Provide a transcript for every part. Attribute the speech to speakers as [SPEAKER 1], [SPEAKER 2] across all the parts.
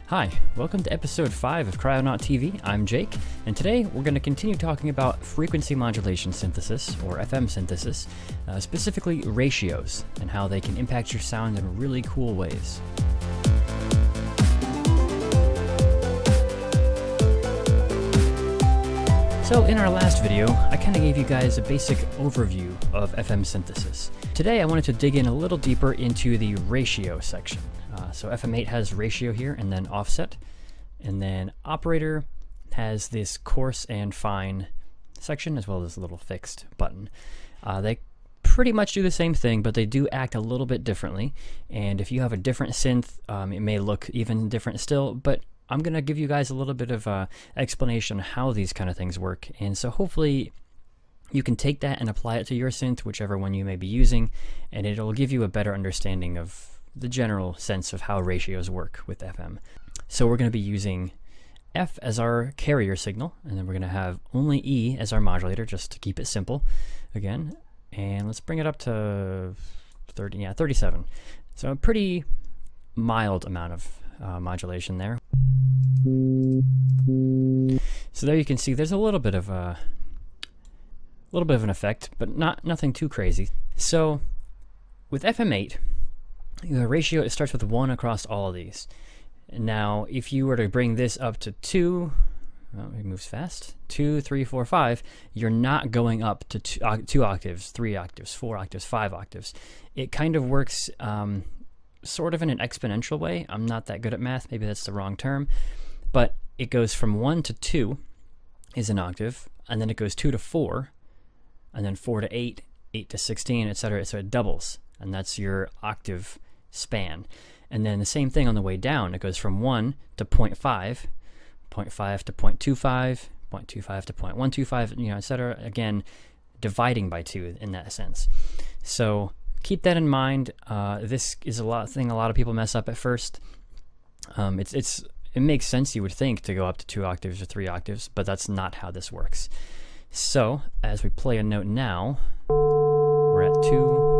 [SPEAKER 1] Hi, welcome to episode 5 of Cryonaut TV. I'm Jake, and today we're going to continue talking about frequency modulation synthesis, or FM synthesis, specifically ratios, and how they can impact your sound in really cool ways. So in our last video, I kind of gave you guys a basic overview of FM synthesis. Today I wanted to dig in a little deeper into the ratio section. So FM8 has ratio here, and then offset, and then operator has this coarse and fine section, as well as a little fixed button. They pretty much do the same thing, but they do act a little bit differently, and if you have a different synth, it may look even different still, but I'm going to give you guys a little bit of explanation on how these kind of things work, and so hopefully you can take that and apply it to your synth, whichever one you may be using, and it'll give you a better understanding of the general sense of how ratios work with FM. So we're going to be using F as our carrier signal, and then we're going to have only E as our modulator, just to keep it simple again. And let's bring it up to 37. So a pretty mild amount of modulation there. So there you can see there's a little bit of an effect, but nothing too crazy. So with FM8, the ratio, it starts with 1 across all of these. Now, if you were to bring this up to 2, well, it moves fast, 2, 3, 4, 5, you're not going up to 2 octaves, 3 octaves, 4 octaves, 5 octaves. It kind of works sort of in an exponential way. I'm not that good at math, maybe that's the wrong term, but it goes from 1 to 2 is an octave, and then it goes 2 to 4, and then 4 to 8, 8 to 16, etc. So it doubles, and that's your octave span. And then the same thing on the way down. It goes from 1 to 0.5, 0.5 to 0.25, 0.25 to 0.125, etc. Again, dividing by 2 in that sense. So keep that in mind. This is a thing a lot of people mess up at first. It makes sense, you would think, to go up to 2 octaves or 3 octaves, but that's not how this works. So as we play a note now, we're at 2.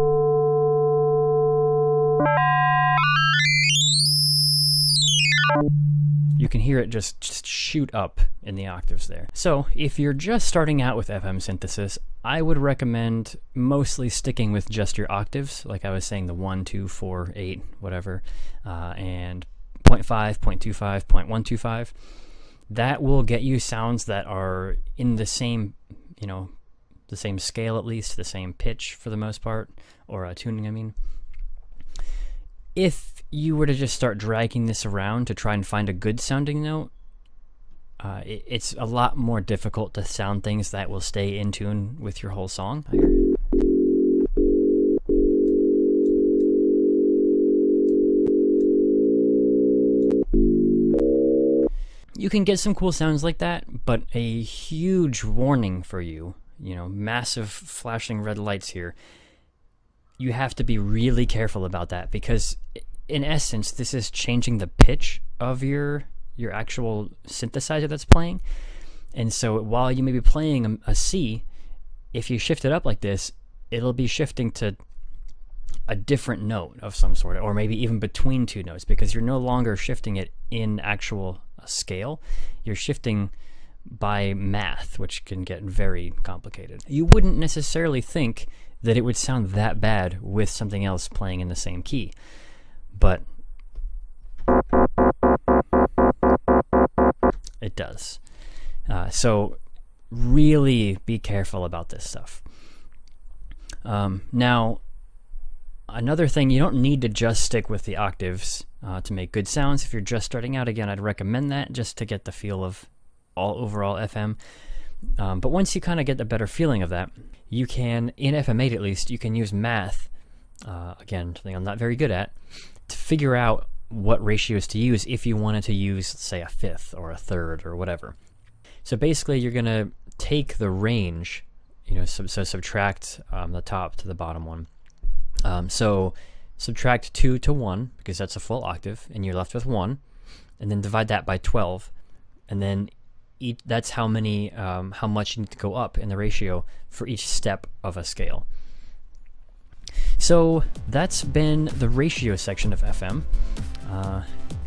[SPEAKER 1] You can hear it just shoot up in the octaves there. So if you're just starting out with FM synthesis, I would recommend mostly sticking with just your octaves, like I was saying, the 1, 2, 4, 8, whatever, and 0.5, 0.25, 0.125. That will get you sounds that are in the same, the same scale at least, the same pitch for the most part, or tuning, I mean. If you were to just start dragging this around to try and find a good sounding note, it's a lot more difficult to sound things that will stay in tune with your whole song. You can get some cool sounds like that, but a huge warning for you, massive flashing red lights here. You have to be really careful about that, because in essence, this is changing the pitch of your actual synthesizer that's playing. And so while you may be playing a C, if you shift it up like this, it'll be shifting to a different note of some sort, or maybe even between 2 notes, because you're no longer shifting it in actual scale. You're shifting by math, which can get very complicated. You wouldn't necessarily think that it would sound that bad with something else playing in the same key, but it does. So really be careful about this stuff. Now, another thing, you don't need to just stick with the octaves to make good sounds. If you're just starting out, again, I'd recommend that just to get the feel of overall FM. But once you kind of get the better feeling of that, you can, in FM8 at least, you can use math, again, something I'm not very good at, to figure out what ratios to use if you wanted to use, say, a fifth or a third or whatever. So basically, you're going to take the range, so subtract the top to the bottom one. So subtract 2 to 1, because that's a full octave, and you're left with 1, and then divide that by 12, and then that's how much you need to go up in the ratio for each step of a scale. So that's been the ratio section of FM.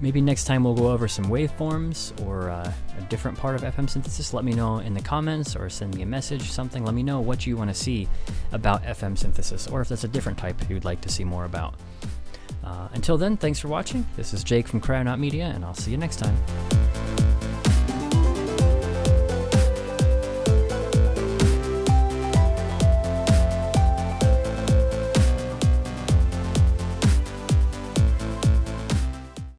[SPEAKER 1] Maybe next time we'll go over some waveforms or a different part of FM synthesis. Let me know in the comments or send me a message, something. Let me know what you want to see about FM synthesis, or if that's a different type you'd like to see more about. Until then, thanks for watching. This is Jake from Cryonaut Media, and I'll see you next time.